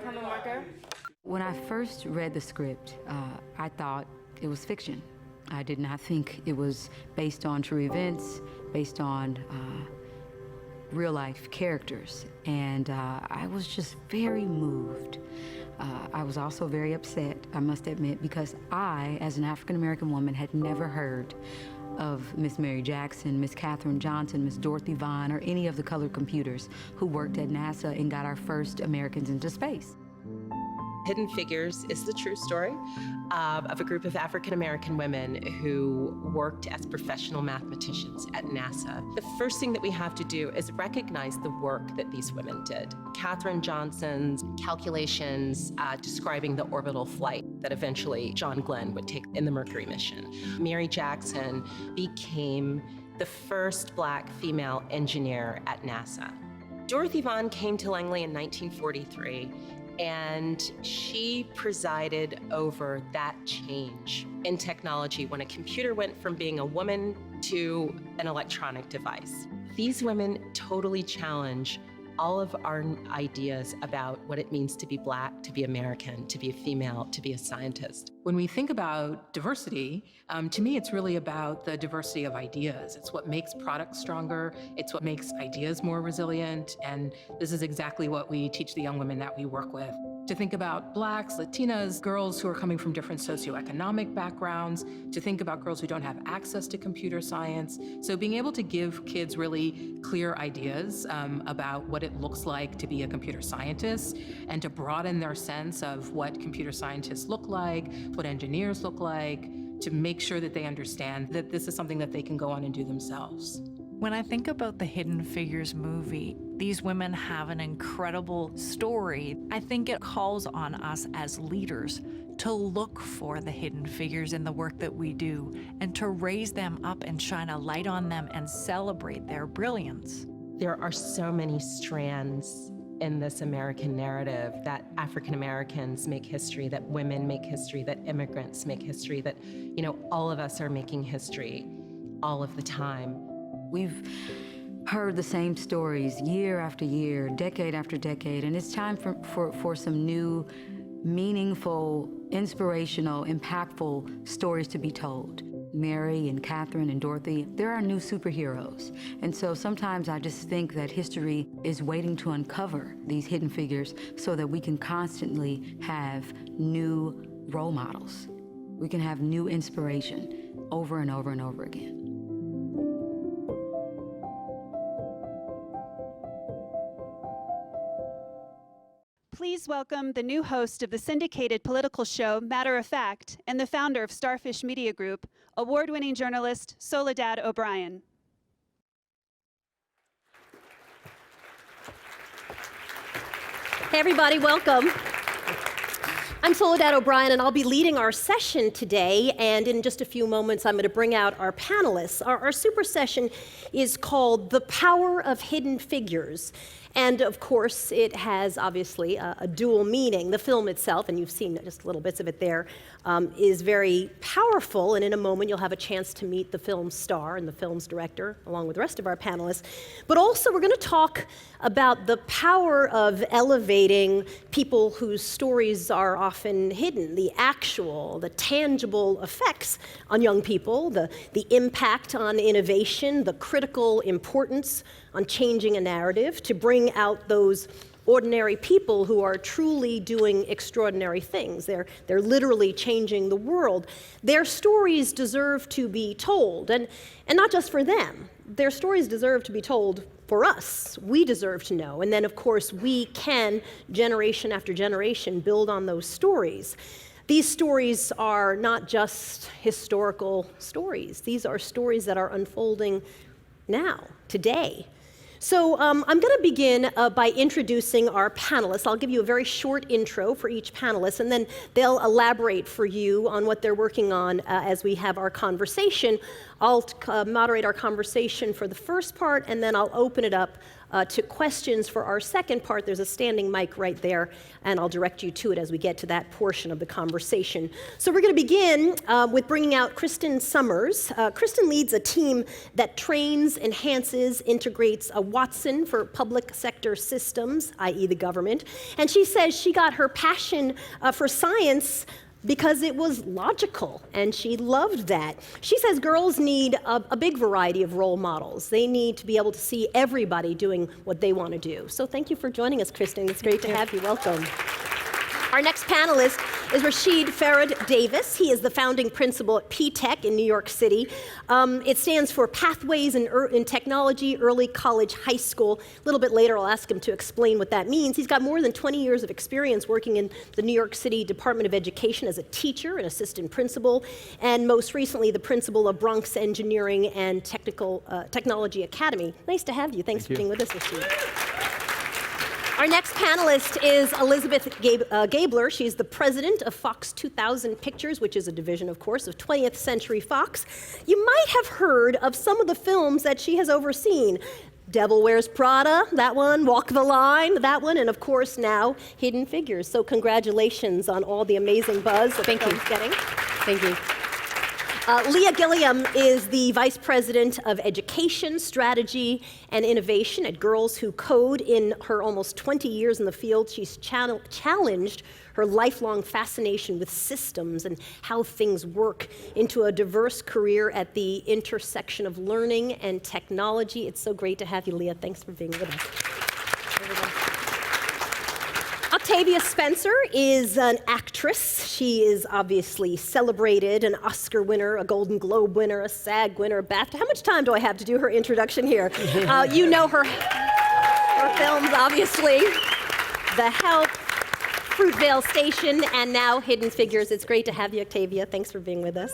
Come on, Marco. When I first read the script, I thought it was fiction. I did not think it was based on true events, based on real-life characters. And I was just very moved. I was also very upset, I must admit, because I, as an African-American woman, had never heard of Miss Mary Jackson, Miss Katherine Johnson, Miss Dorothy Vaughan, or any of the colored computers who worked at NASA and got our first Americans into space. Hidden Figures is the true story of a group of African-American women who worked as professional mathematicians at NASA. The first thing that we have to do is recognize the work that these women did. Katherine Johnson's calculations describing the orbital flight that eventually John Glenn would take in the Mercury mission. Mary Jackson became the first Black female engineer at NASA. Dorothy Vaughan came to Langley in 1943, and she presided over that change in technology when a computer went from being a woman to an electronic device. These women totally challenge all of our ideas about what it means to be Black, to be American, to be a female, to be a scientist. When we think about diversity, to me, it's really about the diversity of ideas. It's what makes products stronger. It's what makes ideas more resilient. And this is exactly what we teach the young women that we work with. To think about Blacks, Latinas, girls who are coming from different socioeconomic backgrounds, to think about girls who don't have access to computer science. So being able to give kids really clear ideas about what it looks like to be a computer scientist, and to broaden their sense of what computer scientists look like, what engineers look like, to make sure that they understand that this is something that they can go on and do themselves. When I think about the Hidden Figures movie, these women have an incredible story. I think it calls on us as leaders to look for the hidden figures in the work that we do and to raise them up and shine a light on them and celebrate their brilliance. There are so many strands in this American narrative that African Americans make history, that women make history, that immigrants make history, that, you know, all of us are making history all of the time. We've heard the same stories year after year, decade after decade, and it's time for some new, meaningful, inspirational, impactful stories to be told. Mary and Katherine and Dorothy, they're our new superheroes. And so sometimes I just think that history is waiting to uncover these hidden figures so that we can constantly have new role models. We can have new inspiration over and over and over again. Please welcome the new host of the syndicated political show, Matter of Fact, and the founder of Starfish Media Group, award-winning journalist Soledad O'Brien. Hey everybody, welcome. I'm Soledad O'Brien, and I'll be leading our session today, and in just a few moments I'm going to bring out our panelists. Our super session is called The Power of Hidden Figures. And of course, it has obviously a dual meaning. The film itself, and you've seen just little bits of it there, is very powerful. And in a moment, you'll have a chance to meet the film's star and the film's director, along with the rest of our panelists. But also, we're going to talk about the power of elevating people whose stories are often hidden, the actual, the tangible effects on young people, the impact on innovation, the critical importance on changing a narrative, to bring out those ordinary people who are truly doing extraordinary things. They're literally changing the world. Their stories deserve to be told, and not just for them. Their stories deserve to be told for us. We deserve to know. And then, of course, we can, generation after generation, build on those stories. These stories are not just historical stories. These are stories that are unfolding now, today. So I'm going to begin by introducing our panelists. I'll give you a very short intro for each panelist, and then they'll elaborate for you on what they're working on as we have our conversation I'll moderate our conversation for the first part, and then I'll open it up to questions for our second part. There's a standing mic right there, and I'll direct you to it as we get to that portion of the conversation. So we're going to begin with bringing out Kristen Summers. Kristen leads a team that trains, enhances, integrates a Watson for public sector systems, i.e. the government. And she says she got her passion for science because it was logical, and she loved that. She says girls need a big variety of role models. They need to be able to see everybody doing what they want to do. So thank you for joining us, Kristen. It's great to have you. Welcome. Our next panelist is Rashid Farad Davis. He is the founding principal at P-Tech in New York City. It stands for Pathways in Technology, Early College, High School. A little bit later, I'll ask him to explain what that means. He's got more than 20 years of experience working in the New York City Department of Education as a teacher, an assistant principal, and most recently, the principal of Bronx Engineering and Technology Academy. Nice to have you. Thanks for being with us, Rashid. Our next panelist is Elizabeth Gabler. She's the president of Fox 2000 Pictures, which is a division, of course, of 20th Century Fox. You might have heard of some of the films that she has overseen. Devil Wears Prada, that one, Walk the Line, that one, and of course now, Hidden Figures. So congratulations on all the amazing buzz that the film's getting. Thank you. Leah Gilliam is the Vice President of Education, Strategy, and Innovation at Girls Who Code. In her almost 20 years in the field, she's challenged her lifelong fascination with systems and how things work into a diverse career at the intersection of learning and technology. It's so great to have you, Leah. Thanks for being with us. Octavia Spencer is an actress. She is obviously celebrated, an Oscar winner, a Golden Globe winner, a SAG winner, a BAFTA. How much time do I have to do her introduction here? You know her films, obviously. The Help, Fruitvale Station, and now Hidden Figures. It's great to have you, Octavia. Thanks for being with us.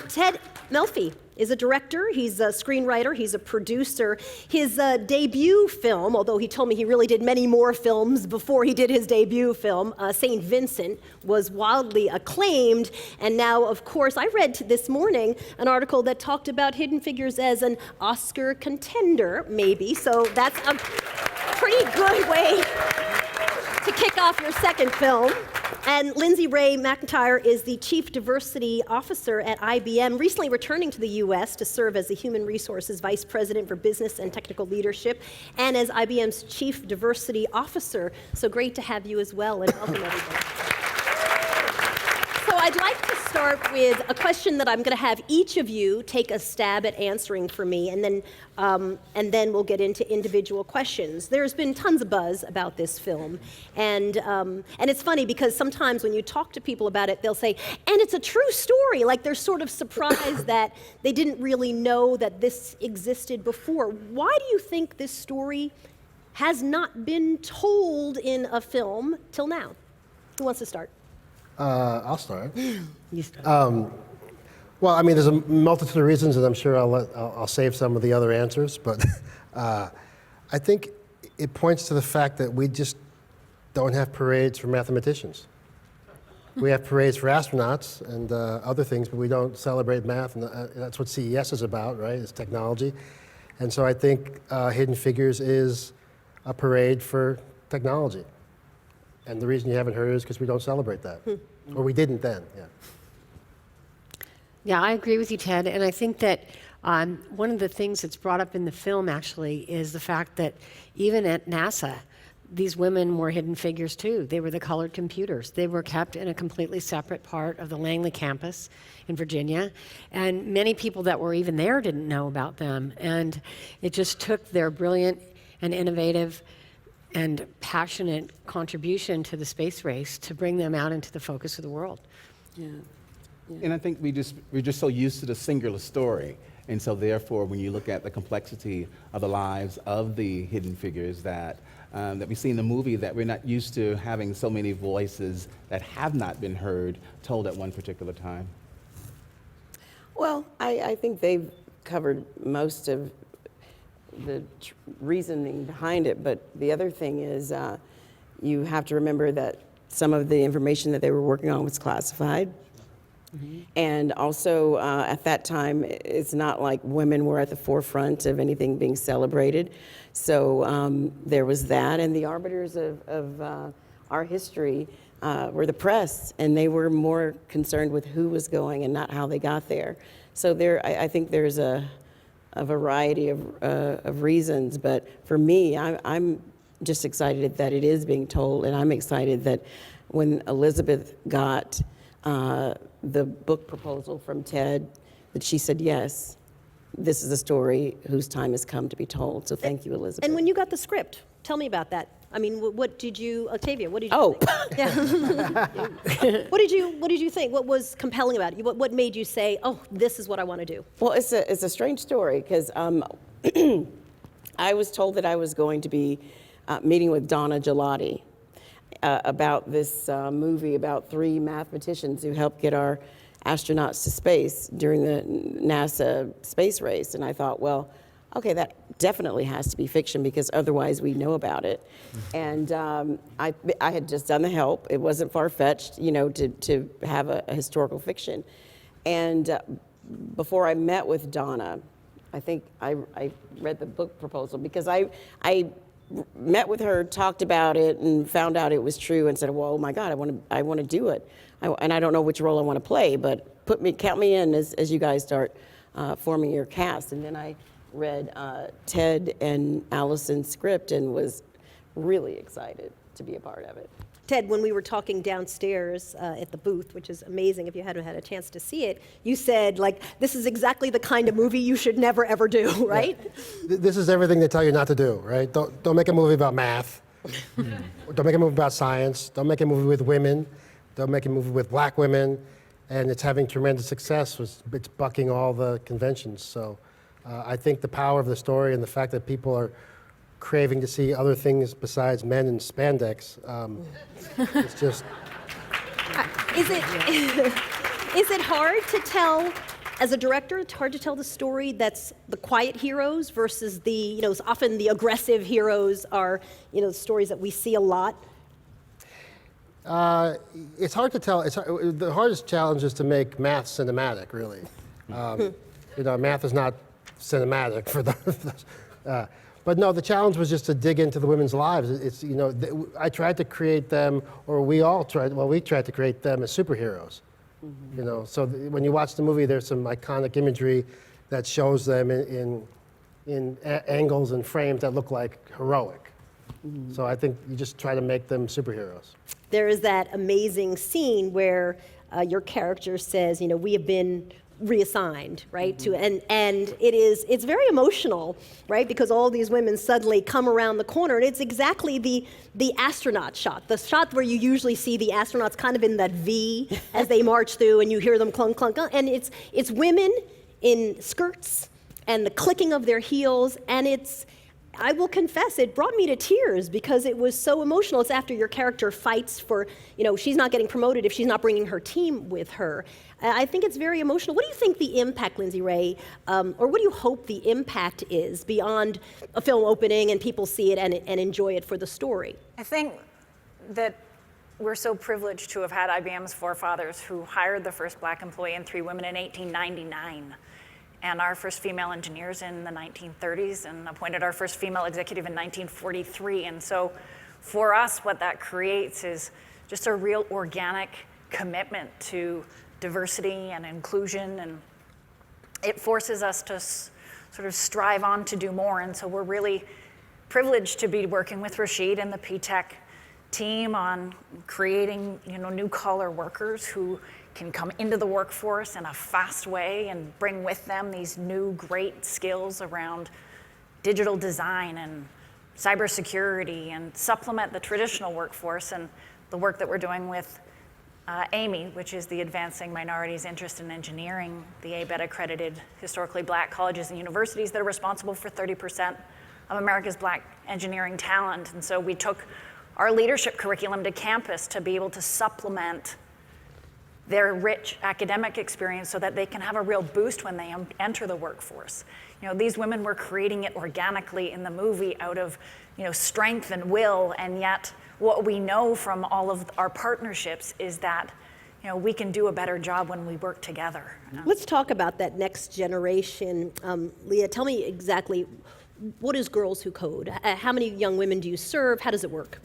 Ted Melfi is a director, he's a screenwriter, he's a producer. His debut film, although he told me he really did many more films before he did his debut film, St. Vincent, was wildly acclaimed. And now, of course, I read this morning an article that talked about Hidden Figures as an Oscar contender, maybe. So that's a pretty good way to kick off your second film. And Lindsay Ray McIntyre is the Chief Diversity Officer at IBM, recently returning to the U.S. to serve as the Human Resources Vice President for Business and Technical Leadership, and as IBM's Chief Diversity Officer. So great to have you as well, and welcome everybody. So I'd like to start with a question that I'm going to have each of you take a stab at answering for me, and then we'll get into individual questions. There's been tons of buzz about this film, and it's funny because sometimes when you talk to people about it, they'll say, and it's a true story, like they're sort of surprised that they didn't really know that this existed before. Why do you think this story has not been told in a film till now? Who wants to start? I'll start. You start. Well, I mean, there's a multitude of reasons, and I'm sure I'll save some of the other answers, but I think it points to the fact that we just don't have parades for mathematicians. We have parades for astronauts and other things, but we don't celebrate math, and that's what CES is about, right? It's technology. And so I think Hidden Figures is a parade for technology. And the reason you haven't heard it is because we don't celebrate that. Or we didn't then, yeah. Yeah, I agree with you, Ted. And I think that one of the things that's brought up in the film, actually, is the fact that even at NASA, these women were hidden figures, too. They were the colored computers. They were kept in a completely separate part of the Langley campus in Virginia. And many people that were even there didn't know about them. And it just took their brilliant and innovative and passionate contribution to the space race to bring them out into the focus of the world. Yeah. And I think we're just so used to the singular story. And so therefore, when you look at the complexity of the lives of the hidden figures that we see in the movie, that we're not used to having so many voices that have not been heard told at one particular time. Well, I think they've covered most of the reasoning behind it, but the other thing is you have to remember that some of the information that they were working on was classified. And also, at that time, it's not like women were at the forefront of anything being celebrated. So there was that, and the arbiters of our history were the press, and they were more concerned with who was going and not how they got there. So I think there's a variety of reasons, but for me, I'm just excited that it is being told, and I'm excited that when Elizabeth got the book proposal from Ted, that she said, yes, this is a story whose time has come to be told. So thank you, Elizabeth. And when you got the script, tell me about that. I mean, what did you, Octavia, what did you Oh. think? Yeah. What did you think? What was compelling about it? What made you say, oh, this is what I want to do? Well, it's a strange story, because I was told that I was going to be meeting with Donna Gelati about this movie about 3 mathematicians who helped get our astronauts to space during the NASA space race. And I thought, well, okay, that definitely has to be fiction, because otherwise we know about it. And I had just done The Help. It wasn't far-fetched, to have a historical fiction. And before I met with Donna, I think I read the book proposal, because I met with her, talked about it, and found out it was true, and said, well, oh my God, I want to do it. And I don't know which role I want to play, but count me in as you guys start forming your cast. And then I read Ted and Allison's script and was really excited to be a part of it. Ted, when we were talking downstairs at the booth, which is amazing if you hadn't had a chance to see it, you said, like, this is exactly the kind of movie you should never, ever do, right? Yeah. This is everything they tell you not to do, right? Don't make a movie about math. Don't make a movie about science. Don't make a movie with women. Don't make a movie with black women. And it's having tremendous success. It's bucking all the conventions. So I think the power of the story and the fact that people are craving to see other things besides men in spandex, it's just... Is it hard to tell, as a director, it's hard to tell the story that's the quiet heroes versus the, often the aggressive heroes are, stories that we see a lot? It's hard to tell. The hardest challenge is to make math cinematic, really. Math is not cinematic for those. But no, the challenge was just to dig into the women's lives. I tried to create them, or we tried to create them as superheroes. So when you watch the movie, there's some iconic imagery that shows them in angles and frames that look like heroic. So I think you just try to make them superheroes. There is that amazing scene where your character says, we have been reassigned, right? And it's very emotional, right? Because all these women suddenly come around the corner, and it's exactly the astronaut shot, the shot where you usually see the astronauts kind of in that V as they march through, and you hear them clunk, clunk, clunk, and it's women in skirts and the clicking of their heels, and I will confess, it brought me to tears because it was so emotional. It's after your character fights for, she's not getting promoted if she's not bringing her team with her. I think it's very emotional. What do you think the impact, Lindsay Ray, or what do you hope the impact is beyond a film opening and people see it and enjoy it for the story? I think that we're so privileged to have had IBM's forefathers who hired the first black employee and 3 women in 1899. And our first female engineers in the 1930s, and appointed our first female executive in 1943. And so for us, what that creates is just a real organic commitment to diversity and inclusion, and it forces us to sort of strive on to do more. And so we're really privileged to be working with Rashid and the PTech team on creating new collar workers who can come into the workforce in a fast way and bring with them these new great skills around digital design and cybersecurity and supplement the traditional workforce. And the work that we're doing with AMI, which is the Advancing Minorities' Interest in Engineering, the ABET accredited historically black colleges and universities that are responsible for 30% of America's black engineering talent. And so we took our leadership curriculum to campus to be able to supplement their rich academic experience so that they can have a real boost when they enter the workforce. These women were creating it organically in the movie out of strength and will, and yet what we know from all of our partnerships is that we can do a better job when we work together. Let's talk about that next generation. Leah, tell me exactly, what is Girls Who Code? How many young women do you serve? How does it work?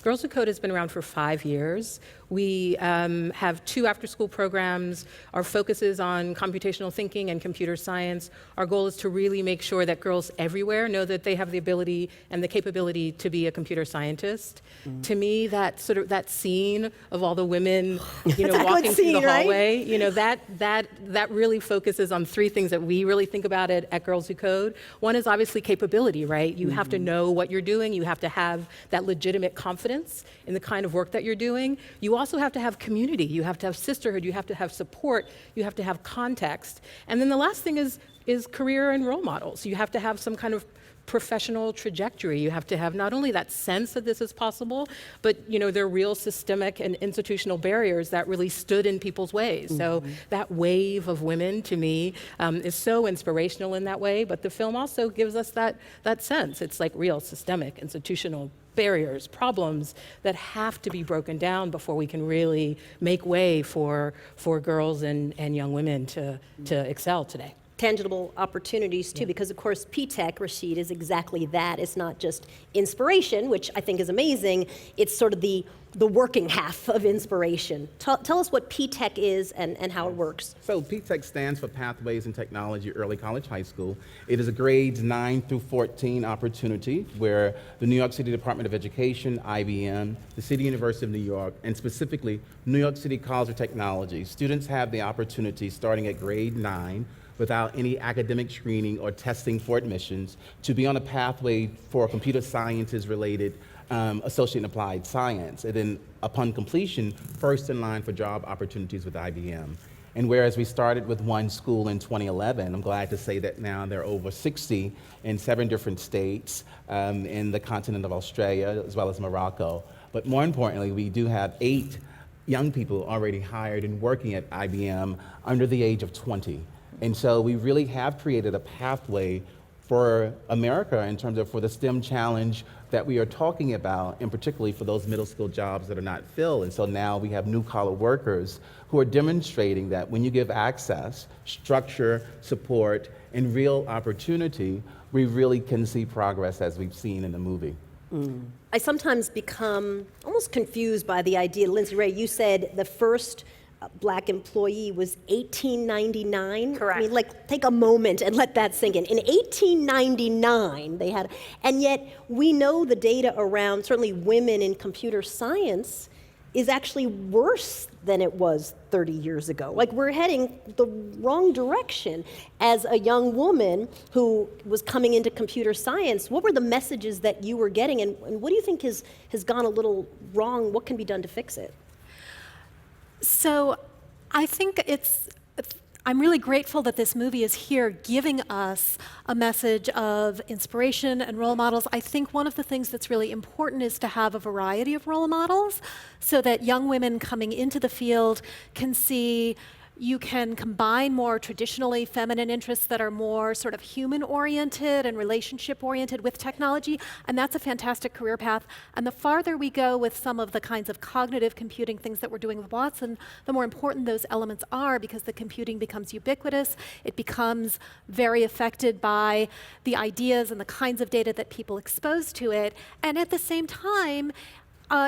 Girls Who Code has been around for 5 years. We have 2 after-school programs. Our focus is on computational thinking and computer science. Our goal is to really make sure that girls everywhere know that they have the ability and the capability to be a computer scientist. To me, that scene of all the women, walking through the hallway, right? that really focuses on 3 things that we really think about at Girls Who Code. One is obviously capability, right? You have to know what you're doing. You have to have that legitimate confidence in the kind of work that you're doing. You also have to have community. You have to have sisterhood. You have to have support. You have to have context. And then the last thing is career and role models. You have to have some kind of professional trajectory. You have to have not only that sense that this is possible, but there are real systemic and institutional barriers that really stood in people's ways. So that wave of women, to me, is so inspirational in that way. But the film also gives us that sense. It's like real systemic institutional barriers, problems that have to be broken down before we can really make way for girls and young women to excel today. Tangible opportunities too, because of course P-Tech, Rashid, is exactly that. It's not just inspiration, which I think is amazing. It's sort of the working half of inspiration. Tell us what P-Tech is and how it works. So P-Tech stands for Pathways in Technology Early College High School. It is a grades 9 through 14 opportunity where the New York City Department of Education, IBM, the City University of New York, and specifically New York City College of Technology, students have the opportunity starting at grade 9 without any academic screening or testing for admissions to be on a pathway for computer sciences related associate and applied science. And then upon completion, first in line for job opportunities with IBM. And whereas we started with 1 school in 2011, I'm glad to say that now there are over 60 in 7 different states in the continent of Australia, as well as Morocco. But more importantly, we do have 8 young people already hired and working at IBM under the age of 20. And so we really have created a pathway for America in terms of for the STEM challenge that we are talking about, and particularly for those middle school jobs that are not filled. And so now we have blue-collar workers who are demonstrating that when you give access, structure, support, and real opportunity, we really can see progress as we've seen in the movie. I sometimes become almost confused by the idea, Lindsay Ray, you said the first Black employee was 1899. Correct. I mean, take a moment and let that sink in. In 1899, they had, and yet we know the data around certainly women in computer science is actually worse than it was 30 years ago. We're heading the wrong direction. As a young woman who was coming into computer science, what were the messages that you were getting, and what do you think has gone a little wrong? What can be done to fix it? So I think I'm really grateful that this movie is here giving us a message of inspiration and role models. I think one of the things that's really important is to have a variety of role models so that young women coming into the field can see you can combine more traditionally feminine interests that are more sort of human-oriented and relationship-oriented with technology, and that's a fantastic career path. And the farther we go with some of the kinds of cognitive computing things that we're doing with Watson, the more important those elements are, because the computing becomes ubiquitous. It becomes very affected by the ideas and the kinds of data that people expose to it. And at the same time,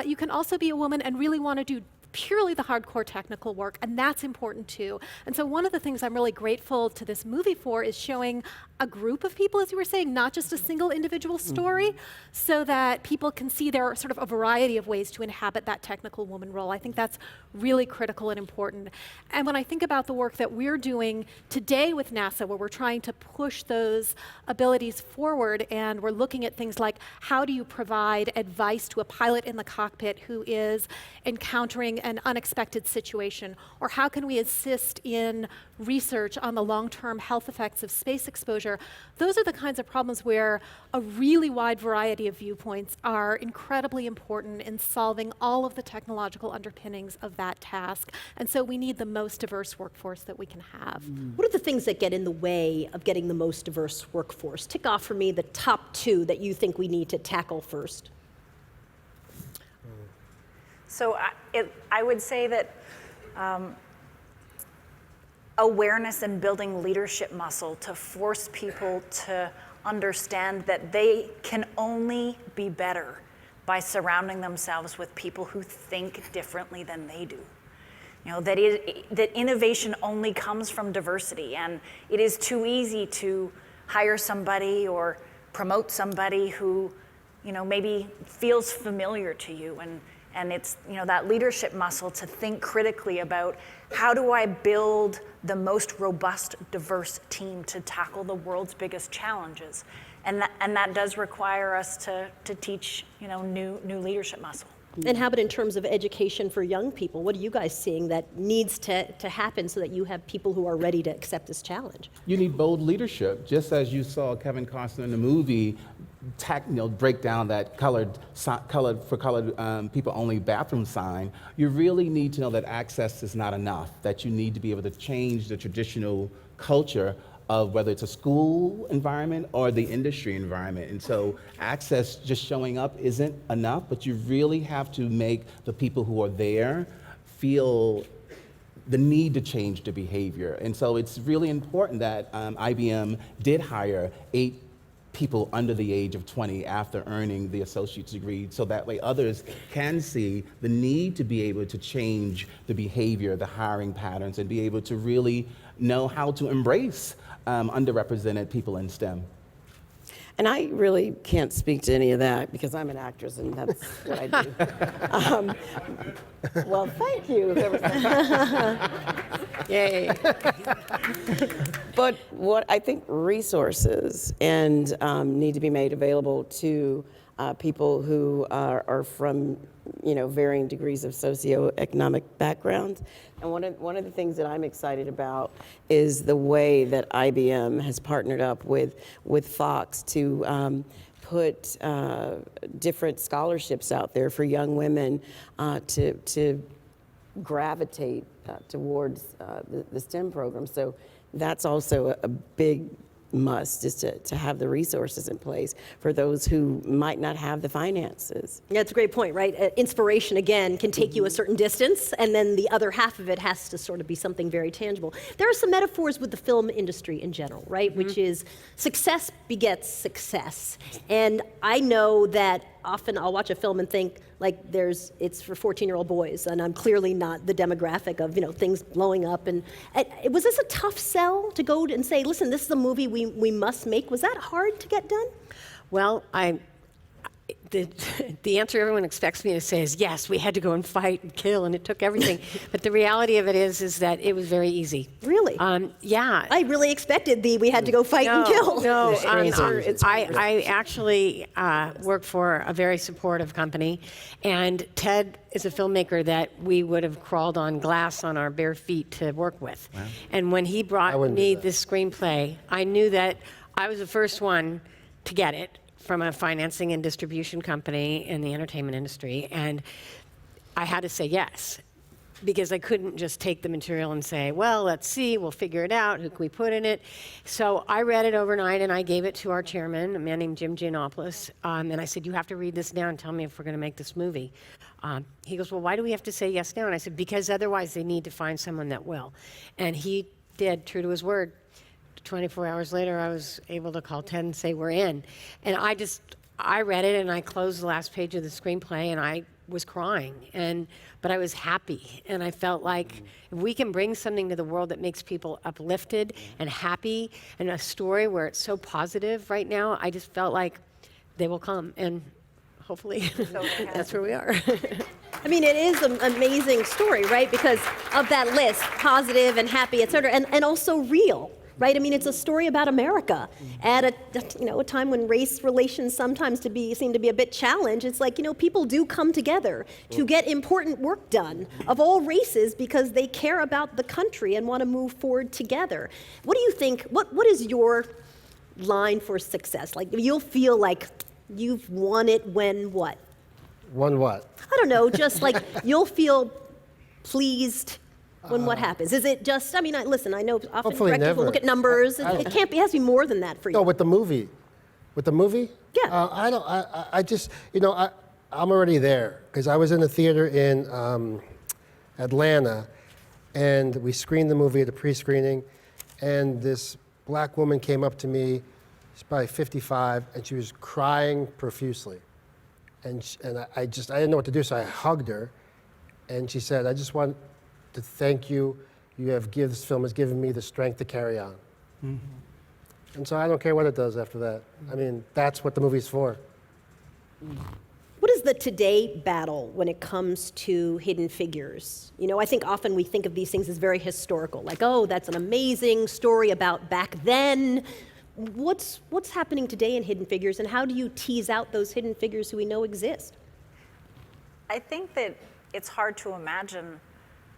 you can also be a woman and really want to do purely the hardcore technical work, and that's important too. And so one of the things I'm really grateful to this movie for is showing a group of people, as you were saying, not just a single individual story, so that people can see there are sort of a variety of ways to inhabit that technical woman role. I think that's really critical and important. And when I think about the work that we're doing today with NASA, where we're trying to push those abilities forward, and we're looking at things like how do you provide advice to a pilot in the cockpit who is encountering an unexpected situation, or how can we assist in research on the long-term health effects of space exposure. Those are the kinds of problems where a really wide variety of viewpoints are incredibly important in solving all of the technological underpinnings of that task. And so we need the most diverse workforce that we can have. What are the things that get in the way of getting the most diverse workforce? Tick off for me the top 2 that you think we need to tackle first. So I would say that awareness and building leadership muscle to force people to understand that they can only be better by surrounding themselves with people who think differently than they do. You know, that innovation only comes from diversity, and it is too easy to hire somebody or promote somebody who, you know, maybe feels familiar to you, and it's, you know, that leadership muscle to think critically about how do I build the most robust, diverse team to tackle the world's biggest challenges, and that does require us to teach, you know, new leadership muscle. And how about in terms of education for young people? What are you guys seeing that needs to happen so that you have people who are ready to accept this challenge? You need bold leadership, just as you saw Kevin Costner in the movie break down that colored people only bathroom sign. You really need to know that access is not enough, that you need to be able to change the traditional culture of whether it's a school environment or the industry environment. And so access just showing up isn't enough, but you really have to make the people who are there feel the need to change the behavior. And so it's really important that IBM did hire 8 people under the age of 20 after earning the associate's degree, so that way others can see the need to be able to change the behavior, the hiring patterns, and be able to really know how to embrace underrepresented people in STEM. And I really can't speak to any of that because I'm an actress and that's what I do. Well, thank you. Yay. But what I think resources and need to be made available to people who are from, you know, varying degrees of socioeconomic background. And one of the things that I'm excited about is the way that IBM has partnered up with Fox to put different scholarships out there for young women to gravitate towards the STEM program. So that's also a big must, is to have the resources in place for those who might not have the finances. Yeah, it's a great point, right? Inspiration, again, can take you a certain distance, and then the other half of it has to sort of be something very tangible. There are some metaphors with the film industry in general, right? Which is success begets success. And I know that often I'll watch a film and think, like, it's for 14-year-old boys, and I'm clearly not the demographic of, you know, things blowing up. And was this a tough sell to go and say, listen, this is a movie we must make? Was that hard to get done? Well, the answer everyone expects me to say is yes, we had to go and fight and kill, and it took everything. But the reality of it is that it was very easy. Really? Yeah. I really expected we had to go fight and kill. No, I actually work for a very supportive company, and Ted is a filmmaker that we would have crawled on glass on our bare feet to work with. Wow. And when he brought me this screenplay, I knew that I was the first one to get it from a financing and distribution company in the entertainment industry, and I had to say yes, because I couldn't just take the material and say, well, let's see, we'll figure it out, who can we put in it? So I read it overnight, and I gave it to our chairman, a man named Jim Giannopoulos, and I said, you have to read this down and tell me if we're going to make this movie. He goes, well, why do we have to say yes now? And I said, because otherwise they need to find someone that will. And he did, true to his word. 24 hours later, I was able to call Ted and say, we're in. And I read it, and I closed the last page of the screenplay, and I was crying. But I was happy, and I felt like if we can bring something to the world that makes people uplifted and happy, and a story where it's so positive right now, I just felt like they will come, and hopefully that's where we are. I mean, it is an amazing story, right? Because of that list, positive and happy, et cetera, and also real. Right? I mean, it's a story about America at a time when race relations sometimes seem to be a bit challenged. It's like, you know, people do come together to get important work done of all races because they care about the country and want to move forward together. What do you think? What is your line for success? Like, you'll feel like you've won it when what? Won what? I don't know. Just like you'll feel pleased. When what happens? Is it just, I mean, listen, I know often directors will look at numbers. It can't be, it has to be more than that for you. No, with the movie. With the movie? Yeah. I just, you know, I'm already there because I was in a theater in Atlanta, And we screened the movie at a pre-screening, and this black woman came up to me, she's probably 55, and she was crying profusely. And I didn't know what to do, so I hugged her, and she said, "I just want to thank you. This film has given me the strength to carry on." Mm-hmm. And so I don't care what it does after that. I mean, that's what the movie's for. What is the today battle when it comes to Hidden Figures? You know, I think often we think of these things as very historical, like, oh, that's an amazing story about back then. What's happening today in Hidden Figures, and how do you tease out those hidden figures who we know exist? I think that it's hard to imagine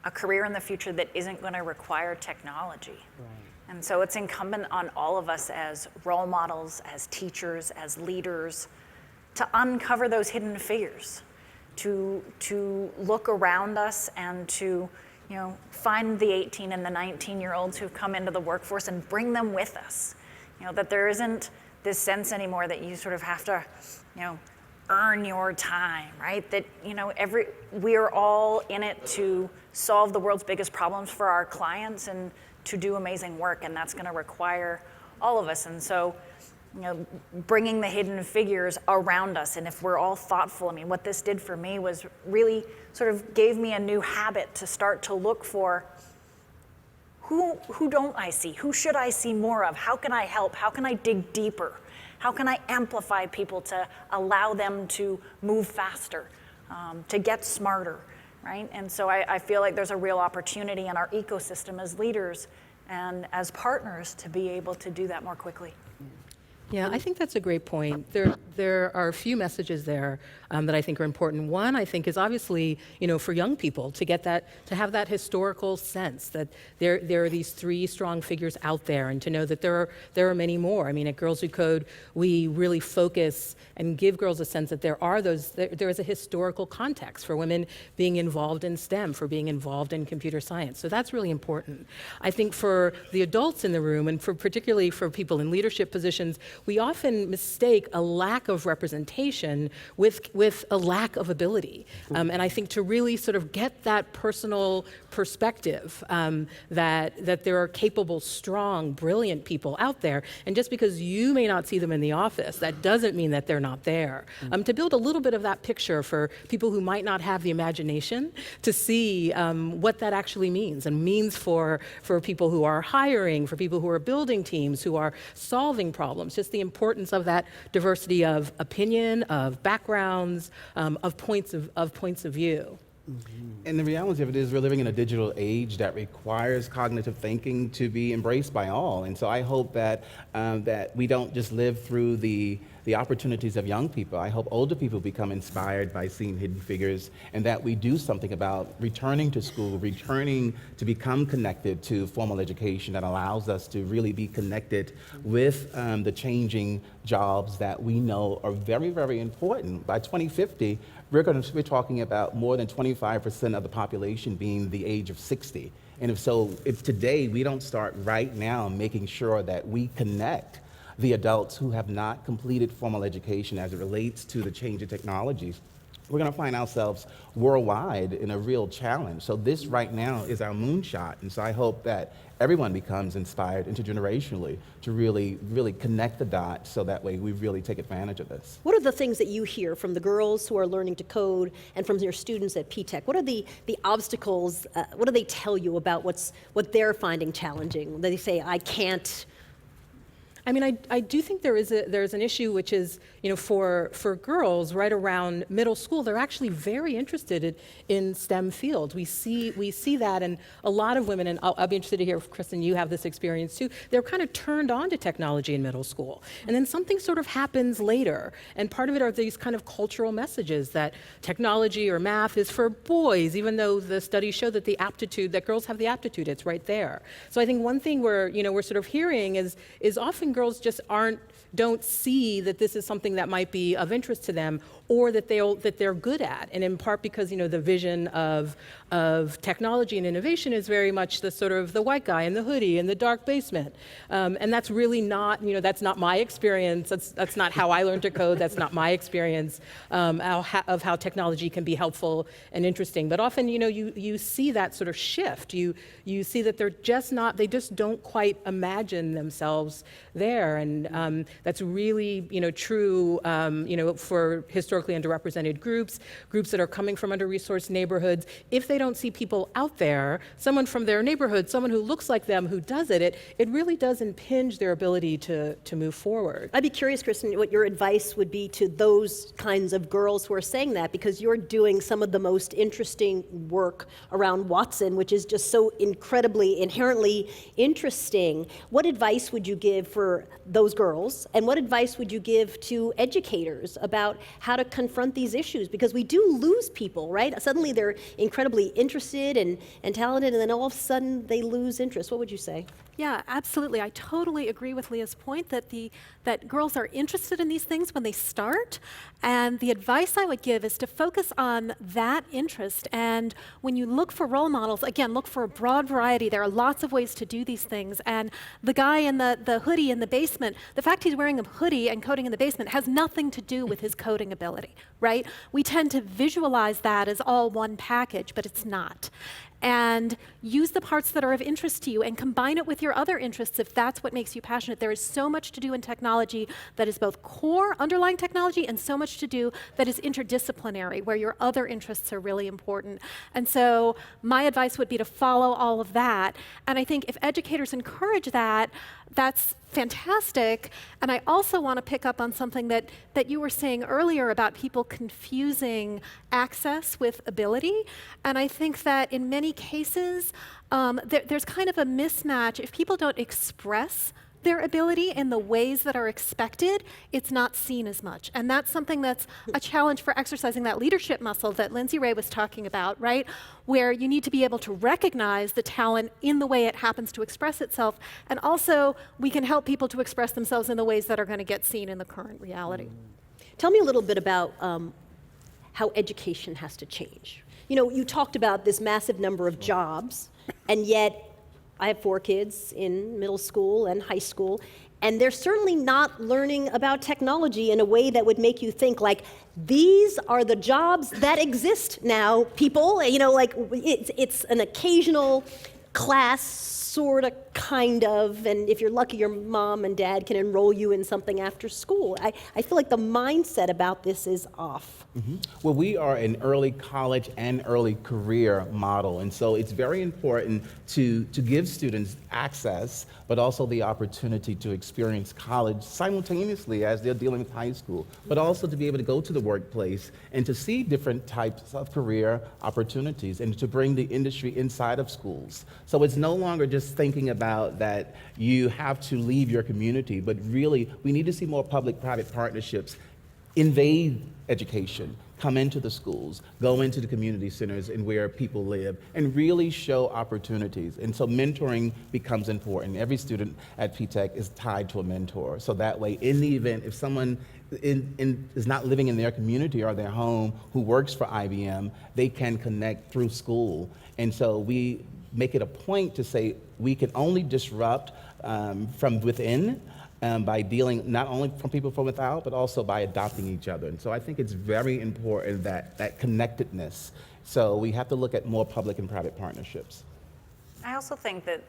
a career in the future that isn't going to require technology. Right. And so it's incumbent on all of us as role models, as teachers, as leaders, to uncover those hidden figures, to look around us and to, you know, find the 18 and the 19-year-olds who've come into the workforce and bring them with us. You know, that there isn't this sense anymore that you sort of have to, you know, earn your time, right? That, you know, we are all in it to solve the world's biggest problems for our clients and to do amazing work, and that's going to require all of us. And so, you know, bringing the hidden figures around us, and if we're all thoughtful, I mean, what this did for me was really sort of gave me a new habit to start to look for who don't I see? Who should I see more of? How can I help? How can I dig deeper? How can I amplify people to allow them to move faster, to get smarter, right? And so I feel like there's a real opportunity in our ecosystem as leaders and as partners to be able to do that more quickly. Yeah, I think that's a great point. There are a few messages there that I think are important. One, I think, is obviously, you know, for young people to get that, to have that historical sense that there are these three strong figures out there, and to know that there are many more. I mean, at Girls Who Code, we really focus and give girls a sense that there is a historical context for women being involved in STEM, for being involved in computer science. So that's really important. I think for the adults in the room, and particularly for people in leadership positions, we often mistake a lack of representation with a lack of ability. And I think to really sort of get that personal perspective that there are capable, strong, brilliant people out there, and just because you may not see them in the office, that doesn't mean that they're not there. To build a little bit of that picture for people who might not have the imagination to see what that actually means, and means for people who are hiring, for people who are building teams, who are solving problems, just the importance of that diversity of opinion, of backgrounds, of points of view. And the reality of it is we're living in a digital age that requires cognitive thinking to be embraced by all. And so I hope that that we don't just live through the opportunities of young people. I hope older people become inspired by seeing Hidden Figures, and that we do something about returning to school, returning to become connected to formal education that allows us to really be connected with the changing jobs that we know are very, very important. By 2050, we're talking about more than 25% of the population being the age of 60. And if today we don't start right now making sure that we connect the adults who have not completed formal education as it relates to the change in technologies, we're going to find ourselves worldwide in a real challenge. So this right now is our moonshot. And so I hope that everyone becomes inspired intergenerationally to really, really connect the dots, so that way we really take advantage of this. What are the things that you hear from the girls who are learning to code and from your students at P-Tech? What are the obstacles? What do they tell you about what they're finding challenging? They say, I can't. I mean, I do think there's an issue, which is, you know, for girls right around middle school, they're actually very interested in STEM fields. We see that, and a lot of women, and I'll be interested to hear if, Kristen, you have this experience too, they're kind of turned on to technology in middle school. And then something sort of happens later, and part of it are these kind of cultural messages that technology or math is for boys, even though the studies show that that girls have the aptitude, it's right there. So I think one thing we're sort of hearing is often often girls just don't see that this is something that might be of interest to them, or that they're good at. And in part because, the vision of technology and innovation is very much the sort of the white guy in the hoodie in the dark basement. And that's really not, that's not my experience. That's not how I learned to code. That's not my experience of how technology can be helpful and interesting. But often, you see that sort of shift. You see that they just don't quite imagine themselves there. And that's really, true, for historically underrepresented groups that are coming from under-resourced neighborhoods. If they don't see people out there, someone from their neighborhood, someone who looks like them, who does it really does impinge their ability to move forward. I'd be curious, Kristen, what your advice would be to those kinds of girls who are saying that, because you're doing some of the most interesting work around Watson, which is just so incredibly, inherently interesting. What advice would you give for those girls, and what advice would you give to educators about how to confront these issues? Because we do lose people, right? Suddenly they're incredibly interested and talented, and then all of a sudden they lose interest. What would you say? Yeah, absolutely. I totally agree with Leah's point that girls are interested in these things when they start. And the advice I would give is to focus on that interest. And when you look for role models, again, look for a broad variety. There are lots of ways to do these things. And the guy in the hoodie in the basement, the fact he's wearing a hoodie and coding in the basement has nothing to do with his coding ability, right? We tend to visualize that as all one package, but it's not. And use the parts that are of interest to you and combine it with your other interests if that's what makes you passionate. There is so much to do in technology that is both core underlying technology and so much to do that is interdisciplinary, where your other interests are really important. And so my advice would be to follow all of that. And I think if educators encourage that, that's fantastic. And I also want to pick up on something that you were saying earlier about people confusing access with ability. And I think that in many cases, there's kind of a mismatch. If people don't express their ability in the ways that are expected, it's not seen as much. And that's something that's a challenge for exercising that leadership muscle that Lindsay Ray was talking about, right? Where you need to be able to recognize the talent in the way it happens to express itself. And also, we can help people to express themselves in the ways that are going to get seen in the current reality. Tell me a little bit about how education has to change. You talked about this massive number of jobs, and yet I have 4 kids in middle school and high school, and they're certainly not learning about technology in a way that would make you think like, these are the jobs that exist now, people. It's an occasional class, sort of, kind of, and if you're lucky, your mom and dad can enroll you in something after school. I feel like the mindset about this is off. Mm-hmm. Well, we are an early college and early career model, and so it's very important to give students access, but also the opportunity to experience college simultaneously as they're dealing with high school, but also to be able to go to the workplace and to see different types of career opportunities and to bring the industry inside of schools. So it's no longer just thinking about that you have to leave your community, but really we need to see more public-private partnerships invade education, come into the schools, go into the community centers and where people live, and really show opportunities. And so mentoring becomes important. Every student at P-TECH is tied to a mentor. So that way, in the event, if someone is not living in their community or their home who works for IBM, they can connect through school. And so we make it a point to say we can only disrupt from within by dealing not only from people from without, but also by adopting each other. And so I think it's very important that connectedness. So we have to look at more public and private partnerships. I also think that,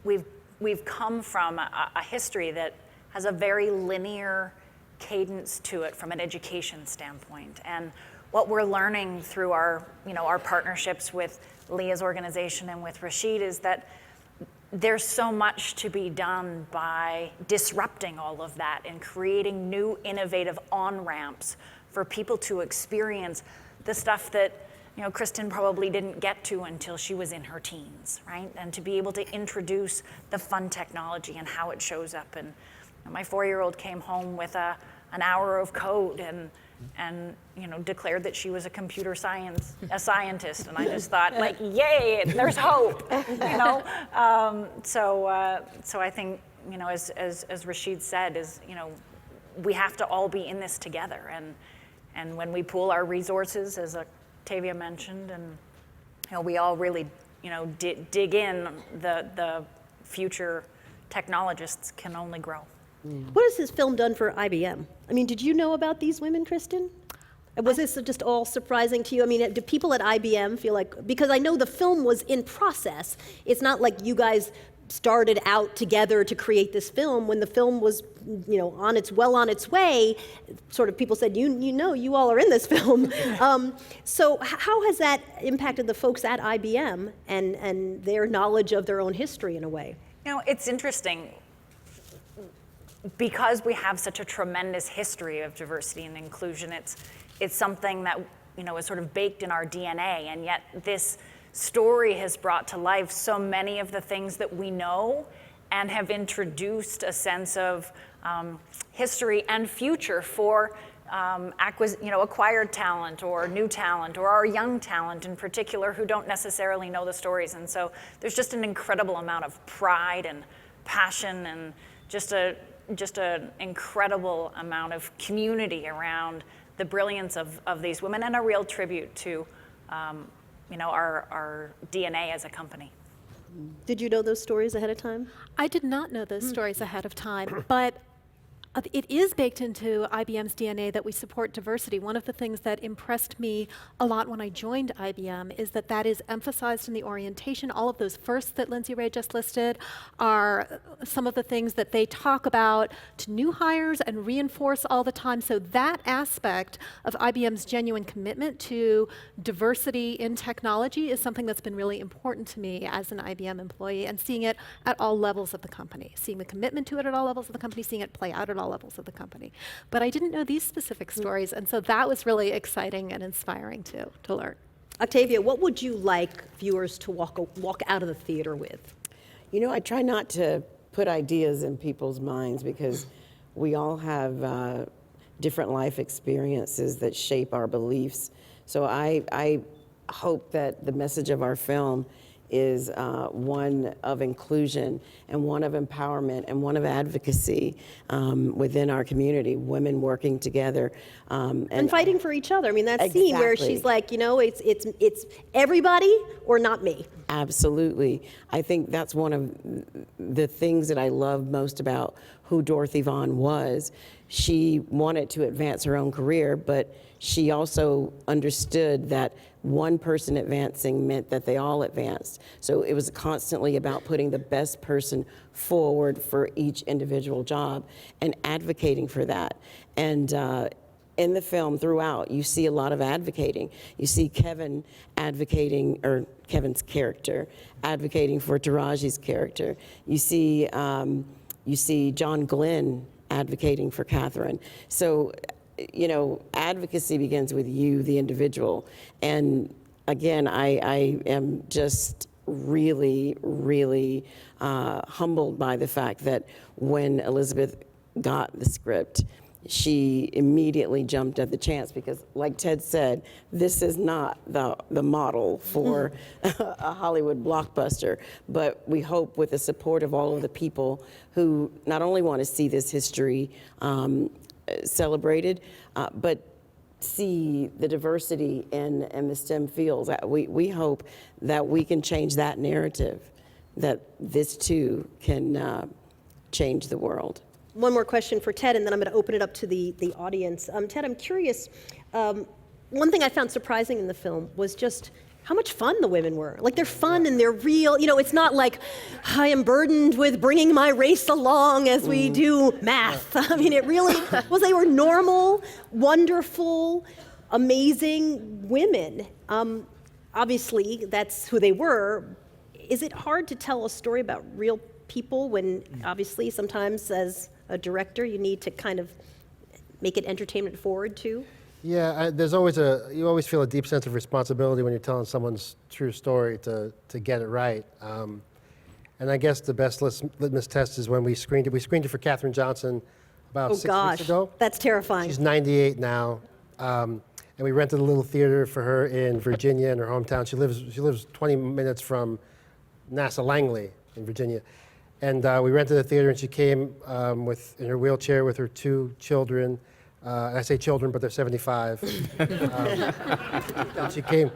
we've come from a history that has a very linear cadence to it from an education standpoint. And what we're learning through our partnerships with Leah's organization and with Rashid is that there's so much to be done by disrupting all of that and creating new innovative on-ramps for people to experience the stuff that Kristen probably didn't get to until she was in her teens, right? And to be able to introduce the fun technology and how it shows up. And my 4-year-old came home with an hour of code and declared that she was a computer scientist, and I just thought, like, yay, there's hope, So I think as Rashid said, is, we have to all be in this together. And when we pool our resources, as Octavia mentioned, and we all really, dig in, the future technologists can only grow. What has this film done for IBM? I mean, did you know about these women, Kristen? Was this just all surprising to you? I mean, do people at IBM feel like, because I know the film was in process, it's not like you guys started out together to create this film. When the film was, on its way, sort of people said, you all are in this film. So how has that impacted the folks at IBM and their knowledge of their own history in a way? It's interesting because we have such a tremendous history of diversity and inclusion. It's something that is sort of baked in our DNA, and yet this story has brought to life so many of the things that we know and have introduced a sense of history and future for acquired talent or new talent, or our young talent in particular who don't necessarily know the stories. And so there's just an incredible amount of pride and passion and just an incredible amount of community around the brilliance of these women, and a real tribute to our DNA as a company. Did you know those stories ahead of time? I did not know those stories ahead of time, but it is baked into IBM's DNA that we support diversity. One of the things that impressed me a lot when I joined IBM is that is emphasized in the orientation. All of those firsts that Lindsay Ray just listed are some of the things that they talk about to new hires and reinforce all the time. So that aspect of IBM's genuine commitment to diversity in technology is something that's been really important to me as an IBM employee, and seeing it at all levels of the company, seeing the commitment to it at all levels of the company, seeing it play out at all levels of the company. But I didn't know these specific stories, and so that was really exciting and inspiring to learn. Octavia, what would you like viewers to walk out of the theater with? I try not to put ideas in people's minds because we all have different life experiences that shape our beliefs. So I hope that the message of our film is one of inclusion and one of empowerment and one of advocacy within our community, women working together. And fighting for each other. I mean, that scene where she's like, it's everybody or not me. Absolutely. I think that's one of the things that I love most about who Dorothy Vaughan was. She wanted to advance her own career, but she also understood that one person advancing meant that they all advanced. So it was constantly about putting the best person forward for each individual job and advocating for that. And in the film throughout, you see a lot of advocating. You see Kevin advocating, or Kevin's character, advocating for Taraji's character. You see John Glenn advocating for Catherine. So, advocacy begins with you, the individual. And again, I am just really, really humbled by the fact that when Elizabeth got the script, she immediately jumped at the chance because, like Ted said, this is not the model for a Hollywood blockbuster. But we hope with the support of all of the people who not only want to see this history celebrated, but see the diversity in the STEM fields. We hope that we can change that narrative, that this too can change the world. One more question for Ted, and then I'm going to open it up to the audience. Ted, I'm curious, one thing I found surprising in the film was just how much fun the women were. Like, they're fun and they're real. It's not like, I am burdened with bringing my race along as we do math. I mean, it really was, they were normal, wonderful, amazing women. Obviously, that's who they were. Is it hard to tell a story about real people when, obviously, sometimes as a director, you need to kind of make it entertainment forward too? Yeah, you always feel a deep sense of responsibility when you're telling someone's true story to get it right. And I guess the best litmus test is when we screened it. We screened it for Katherine Johnson about 6 weeks ago. That's terrifying. She's 98 now. And we rented a little theater for her in Virginia, in her hometown. She lives 20 minutes from NASA Langley in Virginia. And we rented the theater, and she came in her wheelchair with her 2 children. And I say children, but they're 75. And she came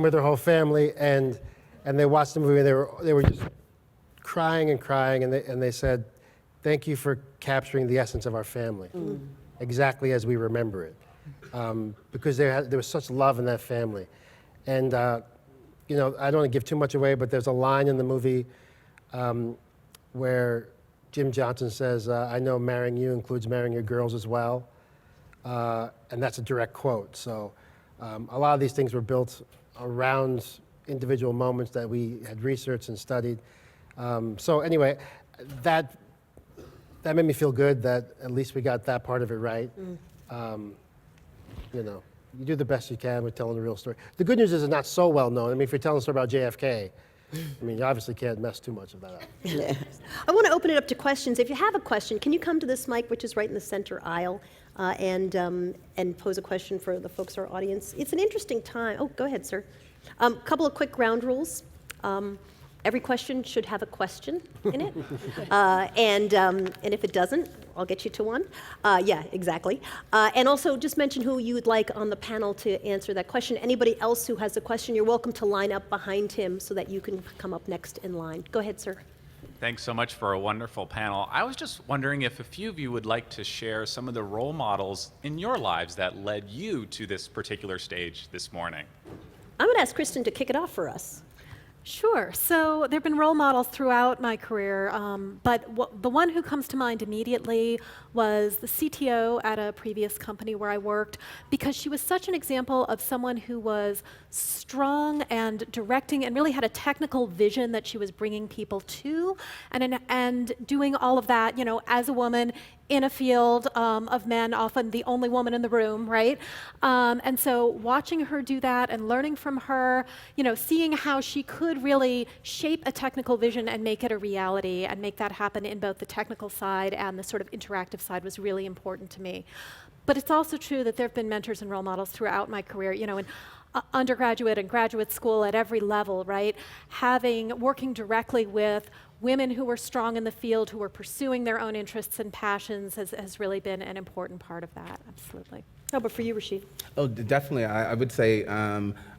with her whole family, and they watched the movie, and they were just crying and crying, and they said, "Thank you for capturing the essence of our family, exactly as we remember it," because there was such love in that family. And you know, I don't want to give too much away, but there's a line in the movie where Jim Johnson says, "I know marrying you includes marrying your girls as well," and that's a direct quote. So a lot of these things were built around individual moments that we had researched and studied. So anyway, that made me feel good that at least we got that part of it right. You know, you do the best you can with telling the real story. The good news is it's not so well known. I mean, if you're telling a story about JFK, I mean, you obviously can't mess too much of that up. Yeah. I want to open it up to questions. If you have a question, can you come to this mic, which is right in the center aisle, and pose a question for the folks in our audience? It's an interesting time. Oh, go ahead, sir. Couple of quick ground rules. Every question should have a question in it, and if it doesn't, I'll get you to one. Yeah, exactly. And also, just mention who you would like on the panel to answer that question. Anybody else who has a question, you're welcome to line up behind him so that you can come up next in line. Go ahead, sir. Thanks so much for a wonderful panel. I was just wondering if a few of you would like to share some of the role models in your lives that led you to this particular stage this morning. I'm going to ask Kristen to kick it off for us. Sure. So there have been role models throughout my career, but the one who comes to mind immediately was the CTO at a previous company where I worked, because she was such an example of someone who was strong and directing and really had a technical vision that she was bringing people to, and doing all of that, you know, as a woman in a field of men, often the only woman in the room, right? And so watching her do that and learning from her, you know, seeing how she could really shape a technical vision and make it a reality and make that happen in both the technical side and the sort of interactive side was really important to me. But it's also true that there have been mentors and role models throughout my career, you know, in undergraduate and graduate school at every level, right? Working directly with women who were strong in the field, who were pursuing their own interests and passions has really been an important part of that, absolutely. How about for you, Rashid? Oh, definitely. I would say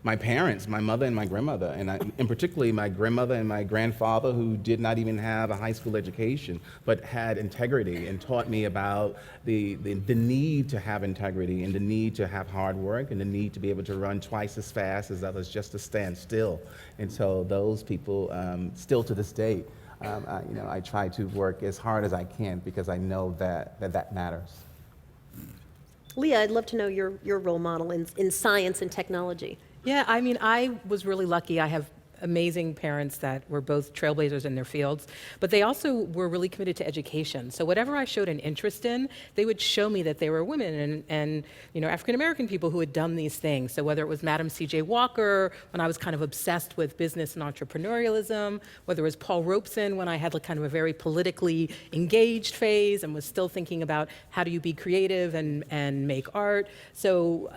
my parents, my mother and my grandmother, and particularly my grandmother and my grandfather, who did not even have a high school education, but had integrity and taught me about the need to have integrity and the need to have hard work and the need to be able to run twice as fast as others just to stand still. And so those people, still to this day, I try to work as hard as I can because I know that matters. Leah, I'd love to know your role model in science and technology. Yeah, I mean, I was really lucky. I have amazing parents that were both trailblazers in their fields, but they also were really committed to education. So whatever I showed an interest in, they would show me that they were women and you know, African American people who had done these things. So whether it was Madam C.J. Walker, when I was kind of obsessed with business and entrepreneurialism, whether it was Paul Robeson, when I had like kind of a very politically engaged phase and was still thinking about how do you be creative and make art. So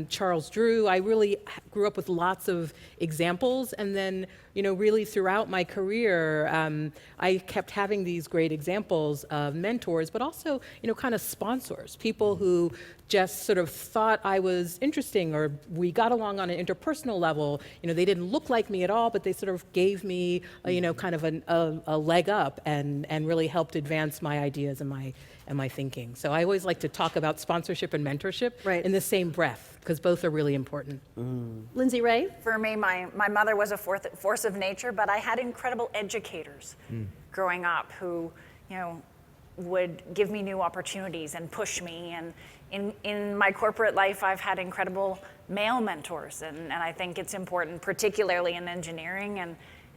Charles Drew, I really grew up with lots of examples, and then you know, really throughout my career, I kept having these great examples of mentors, but also, you know, kind of sponsors, people who just sort of thought I was interesting, or we got along on an interpersonal level. You know, they didn't look like me at all, but they sort of gave me, you know, kind of a leg up and really helped advance my ideas and my thinking. So I always like to talk about sponsorship and mentorship in the same breath, because both are really important. Lindsay Ray? For me, my mother was a force of nature, but I had incredible educators growing up who, you know, would give me new opportunities and push me. And in my corporate life, I've had incredible male mentors, and I think it's important, particularly in engineering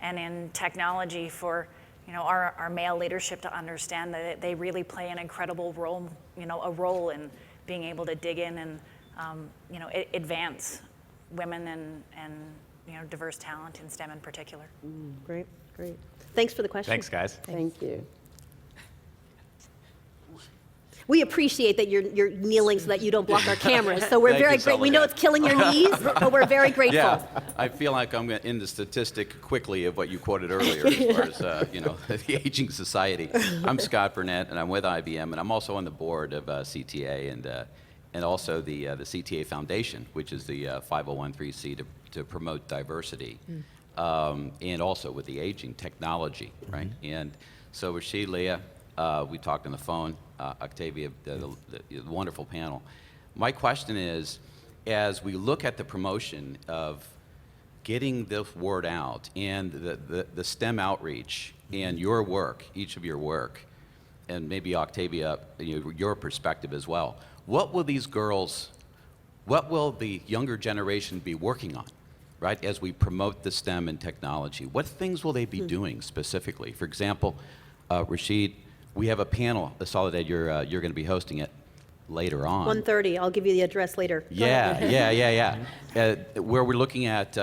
and in technology, for you know, our male leadership to understand that they really play an incredible role, you know, a role in being able to dig in and, you know, advance women and you know, diverse talent in STEM in particular. Great. Thanks for the question. Thanks, guys. Thank you. We appreciate that you're kneeling so that you don't block our cameras. So we're Thank very you, great. We know Soledad. it's killing your knees, but we're very grateful. Yeah, I feel like I'm in the statistic quickly of what you quoted earlier as far as the aging society. I'm Scott Burnett, and I'm with IBM, and I'm also on the board of CTA and also the CTA Foundation, which is the 501(c) to promote diversity, and also with the aging technology, right? And so Rashid, Leah, we talked on the phone, Octavia, the wonderful panel. My question is, as we look at the promotion of getting the word out and the STEM outreach and your work, each of your work, and maybe Octavia, your perspective as well, what will the younger generation be working on, right, as we promote the STEM and technology? What things will they be doing specifically? For example, Rashid, we have a panel, Soledad, you're going to be hosting it later on. 1:30. I'll give you the address later. Go ahead. Yeah. Where we're looking at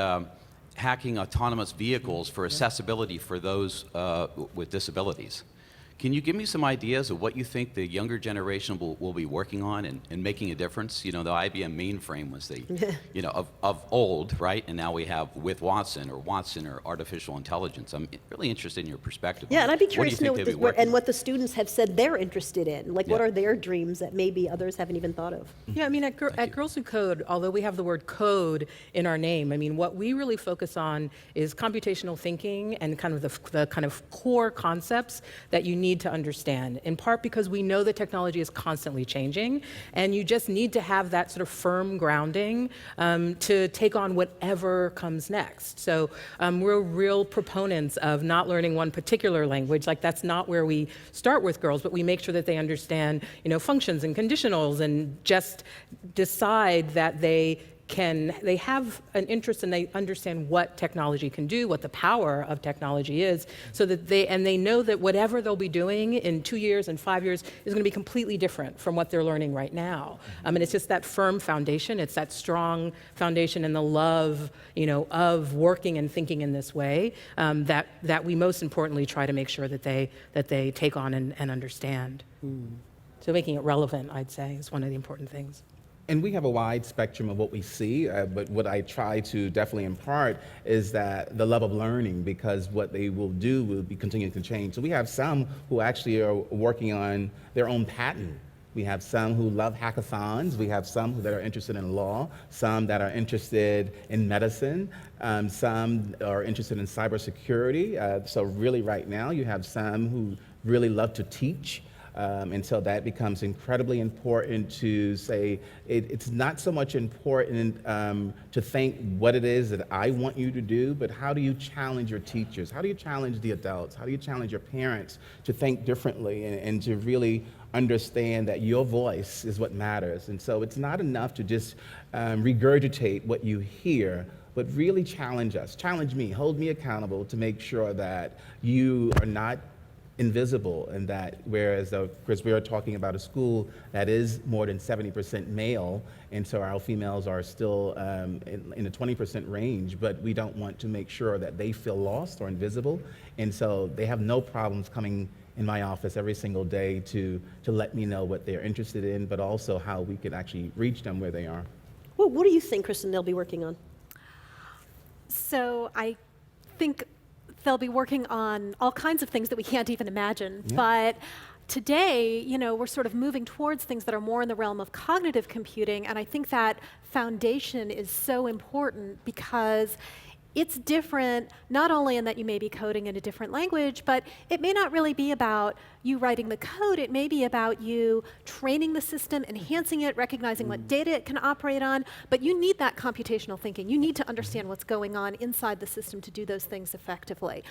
hacking autonomous vehicles for accessibility for those with disabilities. Can you give me some ideas of what you think the younger generation will be working on and making a difference? The IBM mainframe was of old, right? And now we have with Watson or artificial intelligence. I'm really interested in your perspective. Yeah, and I'd be curious to know what the on? students have said they're interested in. Like, what are their dreams that maybe others haven't even thought of? Yeah, I mean, at Girls Who Code, although we have the word code in our name, I mean, what we really focus on is computational thinking and kind of the kind of core concepts that you need to understand, in part because we know that technology is constantly changing, and you just need to have that sort of firm grounding to take on whatever comes next. So we're real proponents of not learning one particular language. Like, that's not where we start with girls, but we make sure that they understand, functions and conditionals, and just decide that they have an interest and they understand what technology can do, what the power of technology is, so that they know that whatever they'll be doing in 2 years and 5 years is going to be completely different from what they're learning right now. And it's just that firm foundation, it's that strong foundation and the love, of working and thinking in this way that we most importantly try to make sure that they take on and understand. So making it relevant, I'd say, is one of the important things. And we have a wide spectrum of what we see, but what I try to definitely impart is that the love of learning, because what they will do will be continuing to change. So we have some who actually are working on their own patent. We have some who love hackathons. We have some that are interested in law, some that are interested in medicine, some are interested in cybersecurity. So really right now you have some who really love to teach. And so that becomes incredibly important to say, it's not so much important to think what it is that I want you to do, but how do you challenge your teachers? How do you challenge the adults? How do you challenge your parents to think differently and to really understand that your voice is what matters? And so it's not enough to just regurgitate what you hear, but really challenge us. Challenge me, hold me accountable to make sure that you are not invisible, and that whereas because we are talking about a school that is more than 70% male, and so our females are still in the 20% range, but we don't want to make sure that they feel lost or invisible, and so they have no problems coming in my office every single day to let me know what they're interested in, but also how we can actually reach them where they are. Well, what do you think, Kristen, they'll be working on? So I think they'll be working on all kinds of things that we can't even imagine. Yeah. But today, we're sort of moving towards things that are more in the realm of cognitive computing, and I think that foundation is so important because it's different, not only in that you may be coding in a different language, but it may not really be about you writing the code. It may be about you training the system, enhancing it, recognizing what data it can operate on, but you need that computational thinking. You need to understand what's going on inside the system to do those things effectively.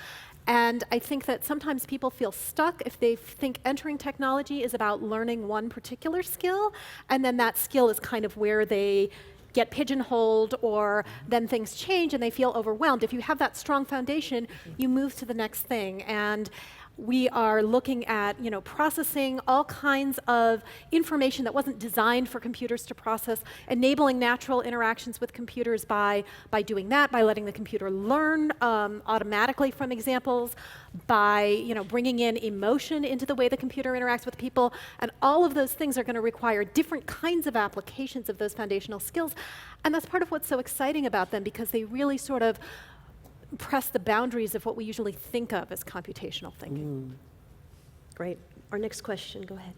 And I think that sometimes people feel stuck if they think entering technology is about learning one particular skill, and then that skill is kind of where they get pigeonholed, or then things change and they feel overwhelmed. If you have that strong foundation, you move to the next thing. And We are looking at, processing all kinds of information that wasn't designed for computers to process, enabling natural interactions with computers by doing that, by letting the computer learn automatically from examples, by bringing in emotion into the way the computer interacts with people. And all of those things are going to require different kinds of applications of those foundational skills. And that's part of what's so exciting about them, because they really sort of press the boundaries of what we usually think of as computational thinking. Great. Our next question, go ahead.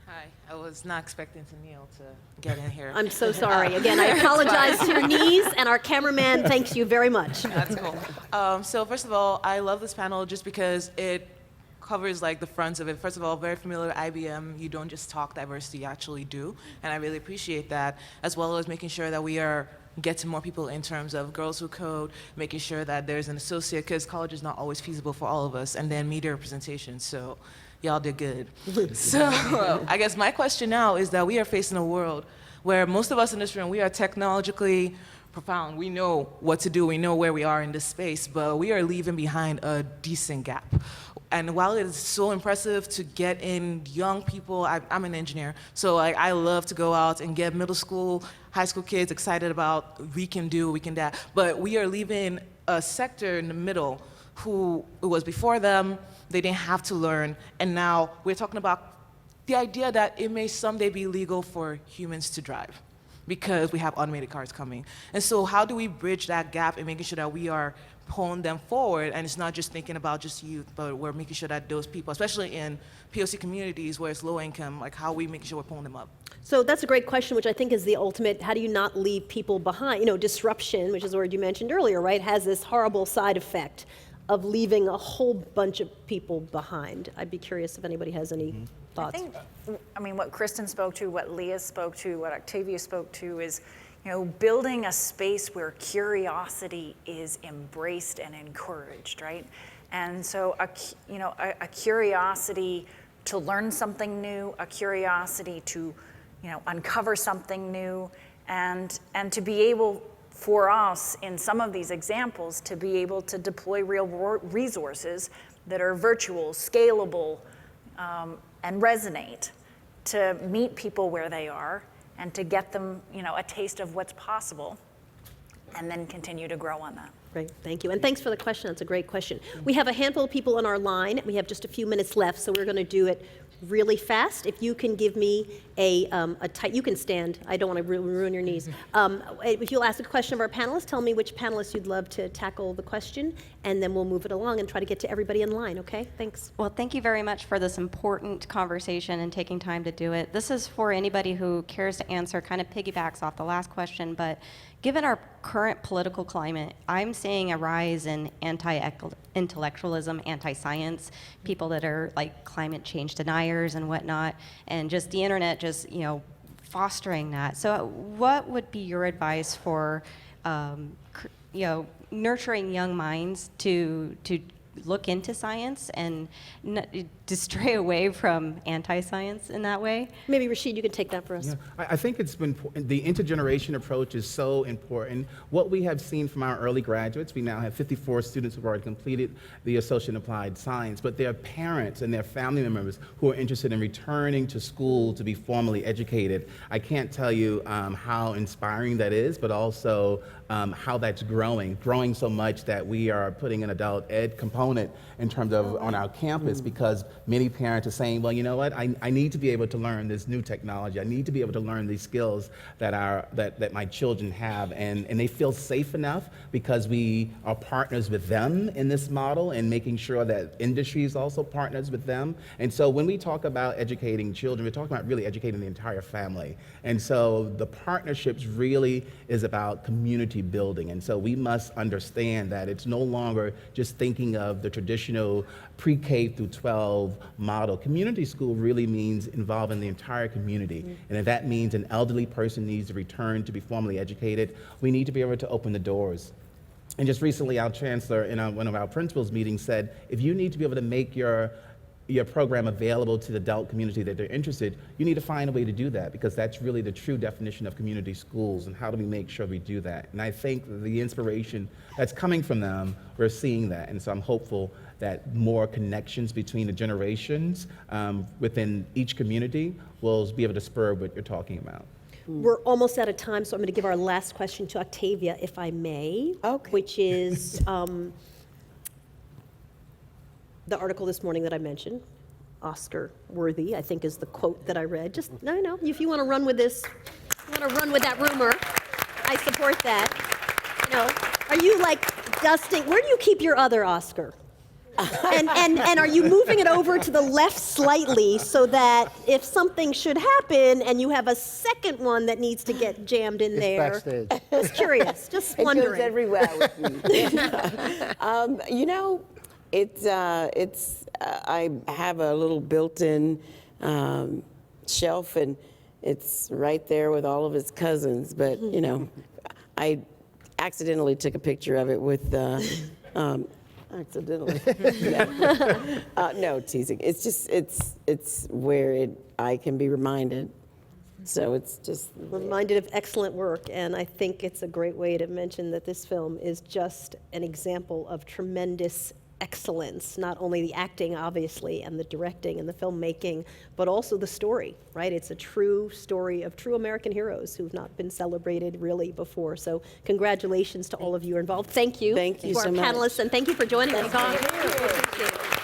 Hi, I was not expecting to Neil to get in here. I'm so sorry. Again, I apologize to your knees, and our cameraman thanks you very much. That's cool. So first of all, I love this panel just because it covers like the fronts of it. First of all, very familiar with IBM. You don't just talk diversity, you actually do. And I really appreciate that, as well as making sure that we are getting more people in terms of Girls Who Code, making sure that there's an associate, because college is not always feasible for all of us, and then media representation. So y'all did good. So I guess my question now is that we are facing a world where most of us in this room, we are technologically profound. We know what to do. We know where we are in this space, but we are leaving behind a decent gap. And while it is so impressive to get in young people, I'm an engineer, so I love to go out and get middle school, high school kids excited about we can that. But we are leaving a sector in the middle who it was before them, they didn't have to learn, and now we're talking about the idea that it may someday be legal for humans to drive because we have automated cars coming. And so how do we bridge that gap and making sure that we are pulling them forward, and it's not just thinking about just youth, but we're making sure that those people, especially in POC communities where it's low income, like how are we making sure we're pulling them up? So that's a great question, which I think is the ultimate, how do you not leave people behind? Disruption, which is a word you mentioned earlier, right, has this horrible side effect of leaving a whole bunch of people behind. I'd be curious if anybody has any thoughts. I mean, what Kristen spoke to, what Leah spoke to, what Octavia spoke to is, building a space where curiosity is embraced and encouraged, right? And so, a curiosity to learn something new, a curiosity to, uncover something new, and to be able, for us, in some of these examples, to be able to deploy real resources that are virtual, scalable, and resonate to meet people where they are, and to get them, a taste of what's possible, and then continue to grow on that. Great, thank you. And thanks for the question, that's a great question. We have a handful of people on our line. We have just a few minutes left, so we're gonna do it really fast. If you can give me you can stand, I don't want to ruin your knees. If you'll ask a question of our panelists, tell me which panelists you'd love to tackle the question, and then we'll move it along and try to get to everybody in line, okay? Thanks. Well, thank you very much for this important conversation and taking time to do it. This is for anybody who cares to answer, kind of piggybacks off the last question, but given our current political climate, I'm seeing a rise in anti-intellectualism, anti-science, people that are like climate change deniers and whatnot, and just the internet just, fostering that. So what would be your advice for, nurturing young minds to look into science and to stray away from anti-science in that way? Maybe Rashid, you can take that for us. Yeah, I think it's been, the intergeneration approach is so important. What we have seen from our early graduates, we now have 54 students who have already completed the Associate in Applied Science, but their parents and their family members who are interested in returning to school to be formally educated. I can't tell you how inspiring that is, but also how that's growing so much that we are putting an adult ed component in terms of on our campus, because many parents are saying, well, you know what, I need to be able to learn this new technology. I need to be able to learn these skills that my children have, and they feel safe enough because we are partners with them in this model and making sure that industry is also partners with them. And so when we talk about educating children, we're talking about really educating the entire family. And so the partnerships really is about community building. And so we must understand that it's no longer just thinking of the traditional pre-K through 12 model. Community school really means involving the entire community. And if that means an elderly person needs to return to be formally educated, we need to be able to open the doors. And just recently, our chancellor in one of our principals meetings said, if you need to be able to make your program available to the adult community that they're interested, you need to find a way to do that, because that's really the true definition of community schools, and how do we make sure we do that? And I think the inspiration that's coming from them, we're seeing that, and so I'm hopeful that more connections between the generations within each community will be able to spur what you're talking about. We're almost out of time, so I'm going to give our last question to Octavia, if I may, which is the article this morning that I mentioned, Oscar worthy, I think is the quote that I read. Just, no, if you want to run with this, you want to run with that rumor, I support that. You know, are you like dusting, where do you keep your other Oscar? And are you moving it over to the left slightly so that if something should happen and you have a second one that needs to get jammed in there? Backstage. Just curious, just wondering. It goes everywhere with me. You know, I have a little built-in shelf, and it's right there with all of his cousins. But you know, I accidentally took a picture of it with. Accidentally. No, teasing. It's just it's where I can be reminded. So it's just reminded of excellent work, and I think it's a great way to mention that this film is just an example of tremendous excellence, not only the acting, obviously, and the directing and the filmmaking, but also the story, right? It's a true story of true American heroes who've not been celebrated really before. So congratulations to all of you involved. Thank you. Thank you to so our much. panelists, and thank you for joining us. Thank you.